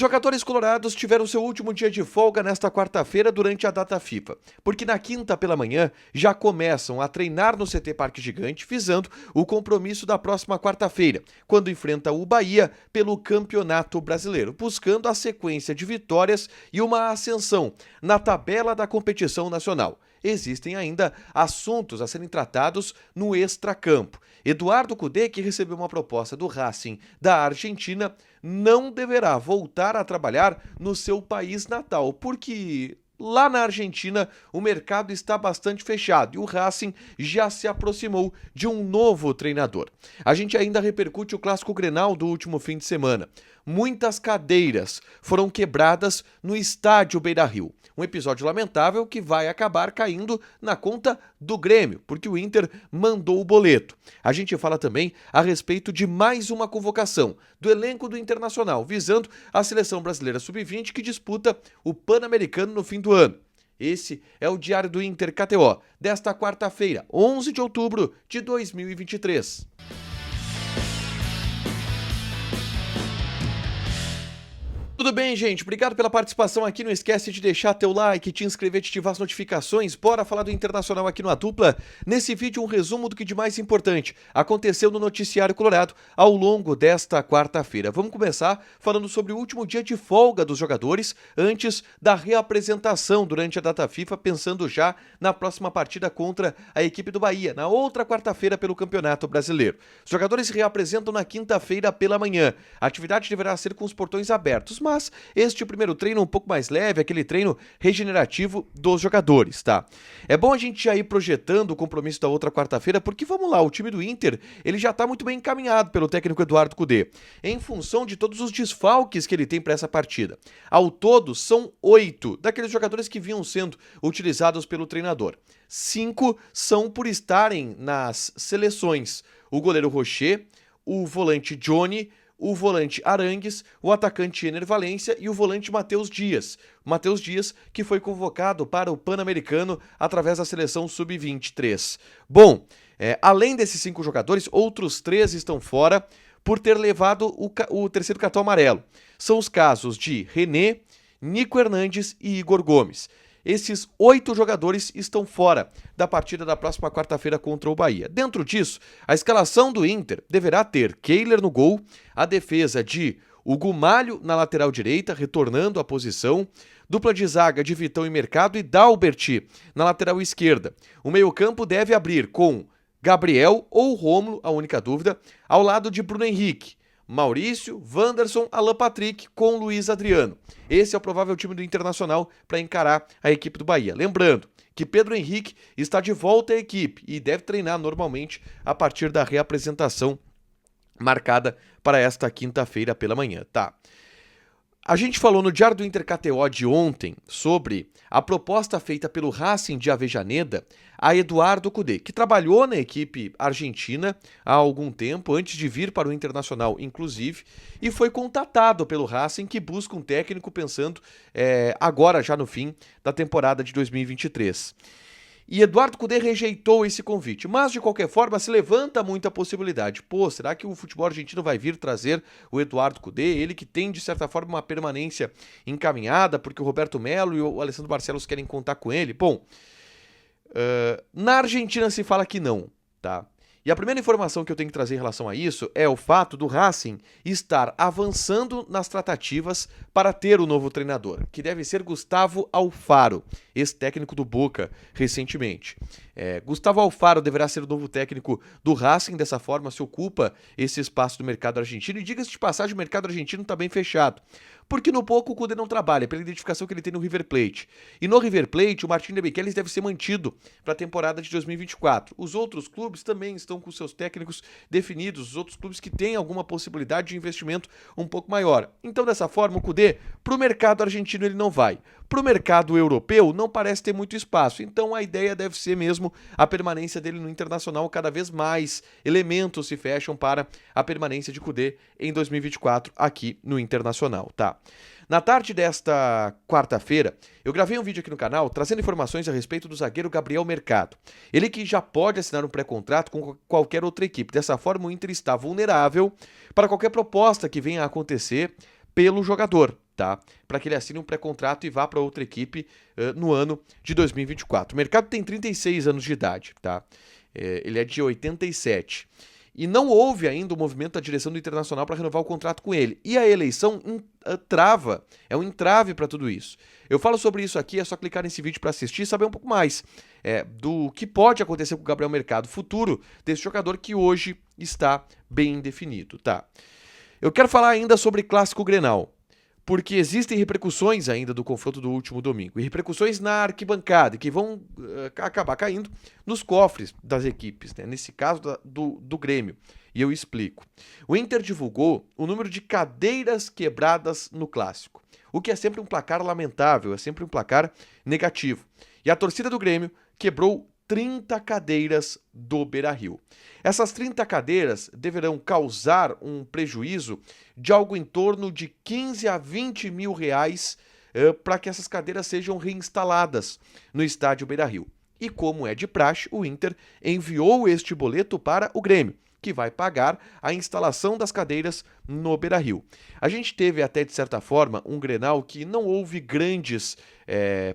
Jogadores colorados tiveram seu último dia de folga nesta quarta-feira durante a data FIFA, porque na quinta pela manhã já começam a treinar no CT Parque Gigante, visando o compromisso da próxima quarta-feira, quando enfrenta o Bahia pelo Campeonato Brasileiro, buscando a sequência de vitórias e uma ascensão na tabela da competição nacional. Existem ainda assuntos a serem tratados no extracampo. Eduardo Cudê, que recebeu uma proposta do Racing da Argentina, não deverá voltar a trabalhar no seu país natal, porque lá na Argentina o mercado está bastante fechado e o Racing já se aproximou de um novo treinador. A gente ainda repercute o clássico Grenal do último fim de semana. Muitas cadeiras foram quebradas no estádio Beira-Rio. Um episódio lamentável que vai acabar caindo na conta do Grêmio, porque o Inter mandou o boleto. A gente fala também a respeito de mais uma convocação do elenco do Internacional, visando a seleção brasileira sub-20 que disputa o Pan-Americano no fim do ano. Esse é o Diário do Inter KTO, desta quarta-feira, 11 de outubro de 2023. Tudo bem, gente? Obrigado pela participação aqui. Não esquece de deixar teu like, te inscrever, te ativar as notificações. Bora falar do Internacional aqui no A Dupla. Nesse vídeo, um resumo do que de mais importante aconteceu no Noticiário Colorado ao longo desta quarta-feira. Vamos começar falando sobre o último dia de folga dos jogadores antes da reapresentação durante a data FIFA, pensando já na próxima partida contra a equipe do Bahia, na outra quarta-feira pelo Campeonato Brasileiro. Os jogadores se reapresentam na quinta-feira pela manhã. A atividade deverá ser com os portões abertos, mas este primeiro treino um pouco mais leve, aquele treino regenerativo dos jogadores, tá? É bom a gente já ir projetando o compromisso da outra quarta-feira, porque vamos lá, o time do Inter, ele já tá muito bem encaminhado pelo técnico Eduardo Cudê, em função de todos os desfalques que ele tem para essa partida. Ao todo, são 8 daqueles jogadores que vinham sendo utilizados pelo treinador. 5 são por estarem nas seleções. O goleiro Rocher, o volante Johnny, o volante Arangues, o atacante Ener Valencia e o volante Matheus Dias. Matheus Dias, que foi convocado para o Pan-Americano através da seleção Sub-23. Bom, além desses 5 jogadores, outros 3 estão fora por ter levado o terceiro cartão amarelo. São os casos de René, Nico Hernandes e Igor Gomes. Esses 8 jogadores estão fora da partida da próxima quarta-feira contra o Bahia. Dentro disso, a escalação do Inter deverá ter Kehler no gol, a defesa de Hugo Malho na lateral direita, retornando à posição, dupla de zaga de Vitão e Mercado e Dalberti na lateral esquerda. O meio-campo deve abrir com Gabriel ou Rômulo, a única dúvida, ao lado de Bruno Henrique, Maurício, Wanderson, Alan Patrick com Luiz Adriano. Esse é o provável time do Internacional para encarar a equipe do Bahia. Lembrando que Pedro Henrique está de volta à equipe e deve treinar normalmente a partir da reapresentação marcada para esta quinta-feira pela manhã, tá? A gente falou no Diário do Inter KTO de ontem sobre a proposta feita pelo Racing de Avejaneda a Eduardo Cudê, que trabalhou na equipe argentina há algum tempo, antes de vir para o Internacional, inclusive, e foi contatado pelo Racing, que busca um técnico pensando agora, já no fim da temporada de 2023. E Eduardo Cudê rejeitou esse convite, mas de qualquer forma se levanta muita possibilidade. Pô, será que o futebol argentino vai vir trazer o Eduardo Cudê? Ele que tem, de certa forma, uma permanência encaminhada, porque o Roberto Melo e o Alessandro Barcelos querem contar com ele. Bom, na Argentina se fala que não, tá? E a primeira informação que eu tenho que trazer em relação a isso é o fato do Racing estar avançando nas tratativas para ter o novo treinador, que deve ser Gustavo Alfaro, ex-técnico do Boca recentemente. Gustavo Alfaro deverá ser o novo técnico do Racing, dessa forma se ocupa esse espaço do mercado argentino, e diga-se de passagem, o mercado argentino está bem fechado, porque no pouco o Cudê não trabalha, pela identificação que ele tem no River Plate. E no River Plate, o Martín de Michelis deve ser mantido para a temporada de 2024. Os outros clubes também estão com seus técnicos definidos, os outros clubes que têm alguma possibilidade de investimento um pouco maior. Então, dessa forma, o Cudê, para o mercado argentino, ele não vai. Para o mercado europeu, não parece ter muito espaço. Então, a ideia deve ser mesmo a permanência dele no Internacional. Cada vez mais elementos se fecham para a permanência de Cudê em 2024 aqui no Internacional, tá? Na tarde desta quarta-feira, eu gravei um vídeo aqui no canal trazendo informações a respeito do zagueiro Gabriel Mercado. Ele que já pode assinar um pré-contrato com qualquer outra equipe. Dessa forma, o Inter está vulnerável para qualquer proposta que venha a acontecer pelo jogador. tá? Para que ele assine um pré-contrato e vá para outra equipe no ano de 2024. O mercado tem 36 anos de idade, tá? Ele é de 87. E não houve ainda o movimento da direção do Internacional para renovar o contrato com ele. E a eleição é um entrave para tudo isso. Eu falo sobre isso aqui, é só clicar nesse vídeo para assistir e saber um pouco mais do que pode acontecer com o Gabriel Mercado, futuro desse jogador que hoje está bem definido, tá? Eu quero falar ainda sobre Clássico Grenal, porque existem repercussões ainda do confronto do último domingo, e repercussões na arquibancada, que vão acabar caindo nos cofres das equipes, né? Nesse caso do Grêmio, e eu explico. O Inter divulgou o número de cadeiras quebradas no Clássico, o que é sempre um placar lamentável, é sempre um placar negativo. E a torcida do Grêmio quebrou 30 cadeiras do Beira-Rio. Essas 30 cadeiras deverão causar um prejuízo de algo em torno de 15 a 20 mil reais para que essas cadeiras sejam reinstaladas no estádio Beira-Rio. E como é de praxe, o Inter enviou este boleto para o Grêmio, que vai pagar a instalação das cadeiras no Beira-Rio. A gente teve até, de certa forma, um Grenal que não houve grandes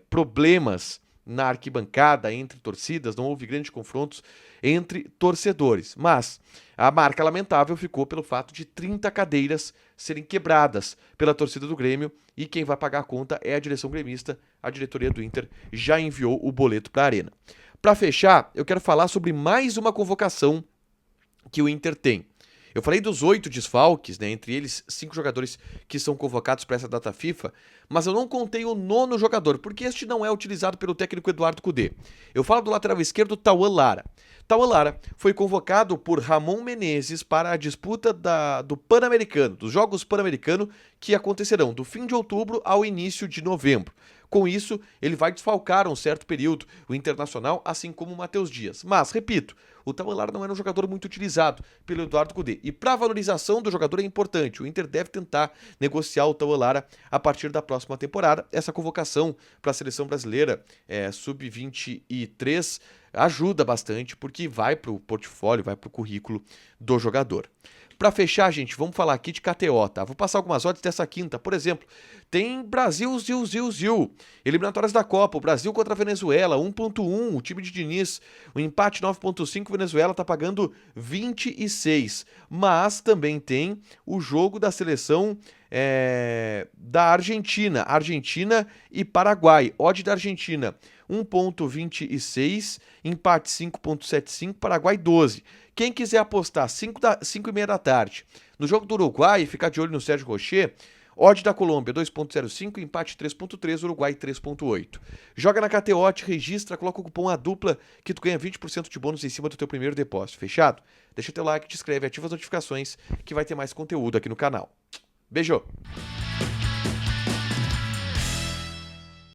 problemas na arquibancada entre torcidas, não houve grandes confrontos entre torcedores, mas a marca lamentável ficou pelo fato de 30 cadeiras serem quebradas pela torcida do Grêmio, e quem vai pagar a conta é a direção gremista. A diretoria do Inter já enviou o boleto para a Arena. Para fechar, eu quero falar sobre mais uma convocação que o Inter tem. Eu falei dos 8 desfalques, né, entre eles 5 jogadores que são convocados para essa data FIFA, mas eu não contei o 9º jogador, porque este não é utilizado pelo técnico Eduardo Cudê. Eu falo do lateral esquerdo Tauan Lara. Tauan Lara foi convocado por Ramon Menezes para a disputa do Pan-Americano, dos Jogos Pan-Americano, que acontecerão do fim de outubro ao início de novembro. Com isso, ele vai desfalcar um certo período o Internacional, assim como o Matheus Dias. Mas, repito, o Tauan Lara não era um jogador muito utilizado pelo Eduardo Cudê. E para a valorização do jogador é importante. O Inter deve tentar negociar o Tauan Lara a partir da próxima temporada. Essa convocação para a seleção brasileira sub-23 ajuda bastante, porque vai para o portfólio, vai para o currículo do jogador. Para fechar, gente, vamos falar aqui de KTO, tá? Vou passar algumas odds dessa quinta. Por exemplo, tem Brasil, Zil. Eliminatórias da Copa, o Brasil contra a Venezuela, 1.1, o time de Diniz. O empate 9.5, Venezuela tá pagando 26. Mas também tem o jogo da seleção da Argentina e Paraguai. Odd da Argentina, 1.26, empate 5.75, Paraguai 12. Quem quiser apostar 5h30 da tarde no jogo do Uruguai e ficar de olho no Sérgio Rocher, odd da Colômbia 2.05, empate 3.3, Uruguai 3.8. Joga na KTO, te registra, coloca o cupom ADUPLA que tu ganha 20% de bônus em cima do teu primeiro depósito. Fechado? Deixa teu like, te inscreve, ativa as notificações que vai ter mais conteúdo aqui no canal. Beijo!